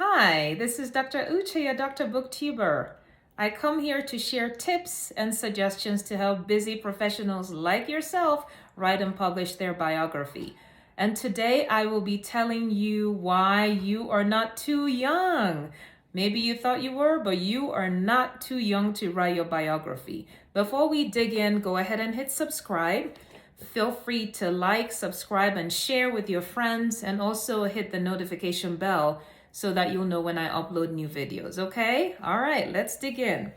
Hi, this is Dr. Uche, your Dr. Booktuber. I come here to share tips and suggestions to help busy professionals like yourself write and publish their biography. And today I will be telling you why you are not too young. Maybe you thought you were, but you are not too young to write your biography. Before we dig in, go ahead and hit subscribe. Feel free to like, subscribe, and share with your friends, and also hit the notification bell so that you'll know when I upload new videos, okay? All right, let's dig in.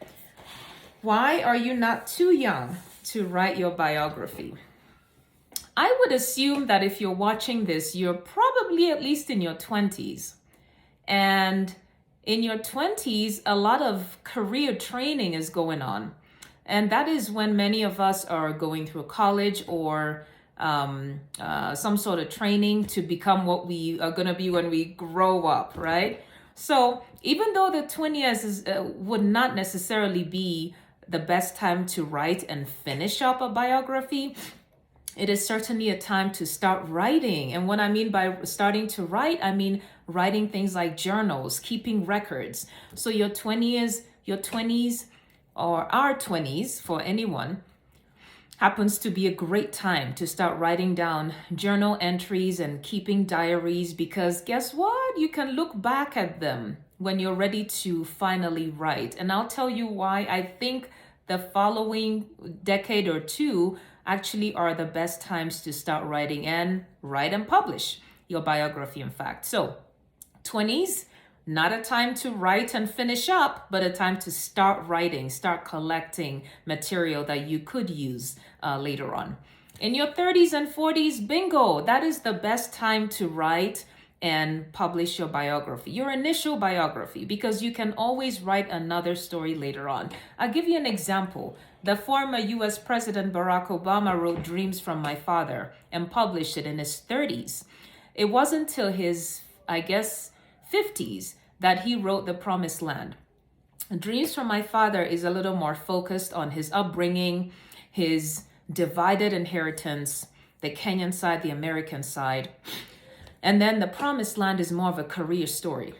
Why are you not too young to write your biography? I would assume that if you're watching this, you're probably at least in your 20s. And in your 20s, a lot of career training is going on. And that is when many of us are going through college or some sort of training to become what we are going to be when we grow up, right? So even though the 20s would not necessarily be the best time to write and finish up a biography, it is certainly a time to start writing. And what I mean by starting to write, I mean writing things like journals, keeping records. So your 20s, or our 20s for anyone happens to be a great time to start writing down journal entries and keeping diaries, because guess what? You can look back at them when you're ready to finally write. And I'll tell you why I think the following decade or two actually are the best times to start writing and write and publish your biography, in fact. So 20s, not a time to write and finish up, but a time to start writing, start collecting material that you could use later on. In your 30s and 40s, bingo, that is the best time to write and publish your biography, your initial biography, because you can always write another story later on. I'll give you an example. The former US President Barack Obama wrote Dreams from My Father and published it in his 30s. It wasn't till his, 50s that he wrote The Promised Land. Dreams from My Father is a little more focused on his upbringing, his divided inheritance, the Kenyan side, the American side. And then The Promised Land is more of a career story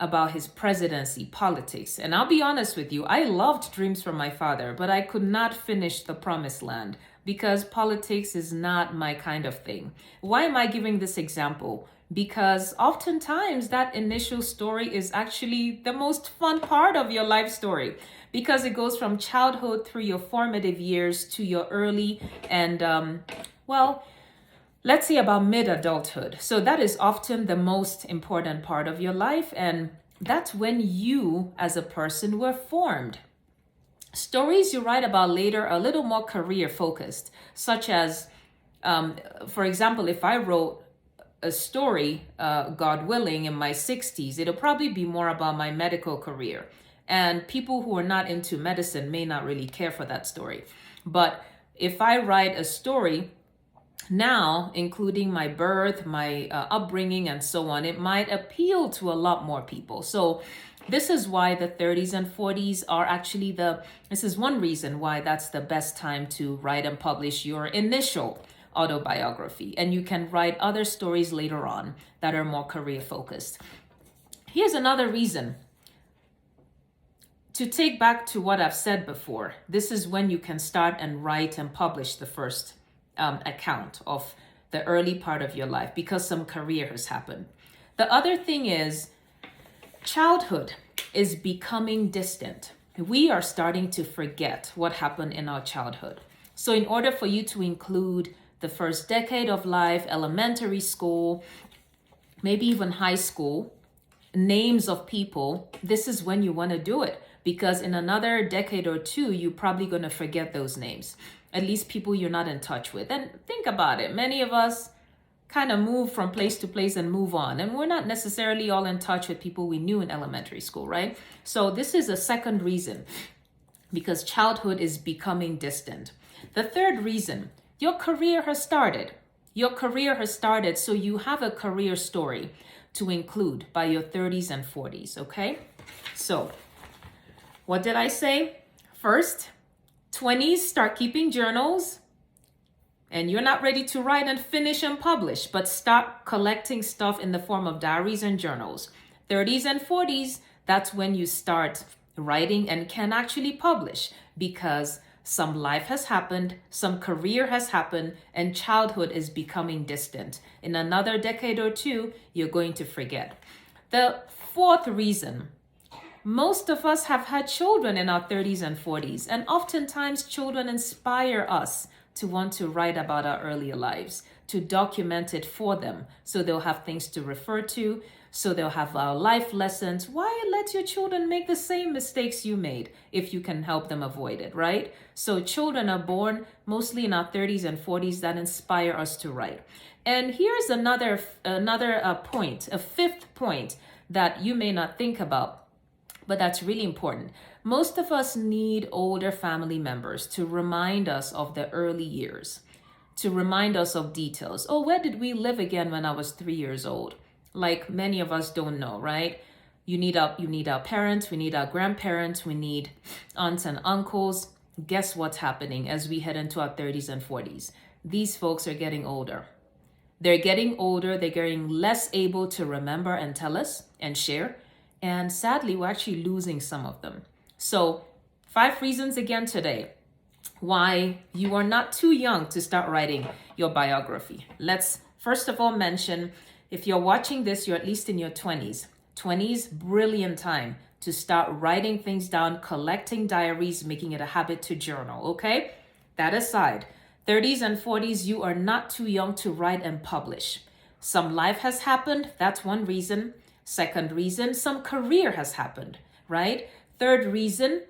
about his presidency, politics. And I'll be honest with you, I loved Dreams from My Father, but I could not finish The Promised Land because politics is not my kind of thing. Why am I giving this example? Because oftentimes that initial story is actually the most fun part of your life story, because it goes from childhood through your formative years to your early and, let's say about mid-adulthood. So that is often the most important part of your life, and that's when you as a person were formed. Stories you write about later are a little more career focused, such as, for example, if I wrote a story, God willing, in my 60s, it'll probably be more about my medical career. And people who are not into medicine may not really care for that story. But if I write a story now, including my birth, my upbringing, and so on, it might appeal to a lot more people. So this is why the 30s and 40s are actually this is one reason why that's the best time to write and publish your initial autobiography. And you can write other stories later on that are more career focused. Here's another reason. To take back to what I've said before, this is when you can start and write and publish the first account of the early part of your life, because some career has happened. The other thing is childhood is becoming distant. We are starting to forget what happened in our childhood. So in order for you to include the first decade of life, elementary school, maybe even high school, names of people, this is when you want to do it, because in another decade or two, you're probably going to forget those names, at least people you're not in touch with. And think about it. Many of us kind of move from place to place and move on, and we're not necessarily all in touch with people we knew in elementary school, right? So this is a second reason, because childhood is becoming distant. The third reason, your career has started. Your career has started, so you have a career story to include by your 30s and 40s, okay? So what did I say? First, 20s, start keeping journals. And you're not ready to write and finish and publish, but start collecting stuff in the form of diaries and journals. 30s and 40s, that's when you start writing and can actually publish, because some life has happened, some career has happened, and childhood is becoming distant. In another decade or two, you're going to forget. The fourth reason, most of us have had children in our 30s and 40s, and oftentimes children inspire us to want to write about our earlier lives, to document it for them, so they'll have things to refer to, so they'll have our life lessons. Why let your children make the same mistakes you made if you can help them avoid it, right? So children are born mostly in our 30s and 40s that inspire us to write. And here's another point, a fifth point that you may not think about, but that's really important. Most of us need older family members to remind us of the early years, to remind us of details. Oh, where did we live again when I was 3 years old? Like many of us don't know, right? You need our parents, we need our grandparents, we need aunts and uncles. Guess what's happening as we head into our 30s and 40s? These folks are getting older. They're getting older, they're getting less able to remember and tell us and share. And sadly, we're actually losing some of them. So 5 reasons again today why you are not too young to start writing your biography. Let's first of all mention, if you're watching this, you're at least in your 20s. 20s, brilliant time to start writing things down, collecting diaries, making it a habit to journal, okay? That aside, 30s and 40s, you are not too young to write and publish. Some life has happened, that's one reason. Second reason, some career has happened, right? Third reason,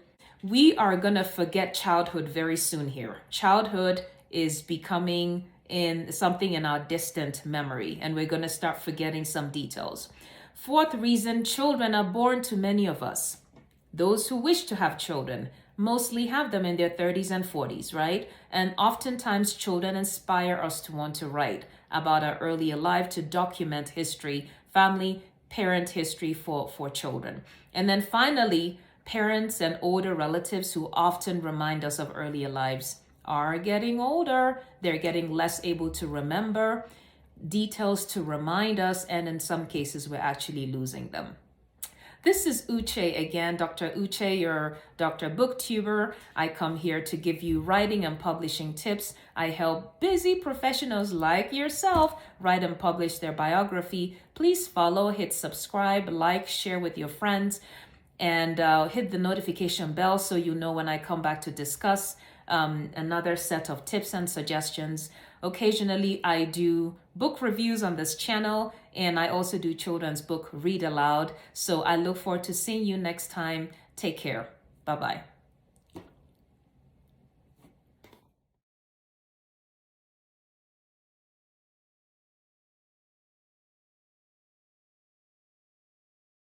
we are going to forget childhood very soon here. Childhood is becoming something in our distant memory, and we're going to start forgetting some details. Fourth reason, children are born to many of us. Those who wish to have children mostly have them in their 30s and 40s, right? And oftentimes children inspire us to want to write about our earlier life, to document history, family, parent history for children. And then finally, parents and older relatives who often remind us of earlier lives are getting older. They're getting less able to remember details to remind us, and in some cases, we're actually losing them. This is Uche again, Dr. Uche, your Dr. Booktuber. I come here to give you writing and publishing tips. I help busy professionals like yourself write and publish their biography. Please follow, hit subscribe, like, share with your friends, and hit the notification bell so you know when I come back to discuss another set of tips and suggestions. Occasionally, I do book reviews on this channel, and I also do children's book read aloud. So I look forward to seeing you next time. Take care. Bye-bye.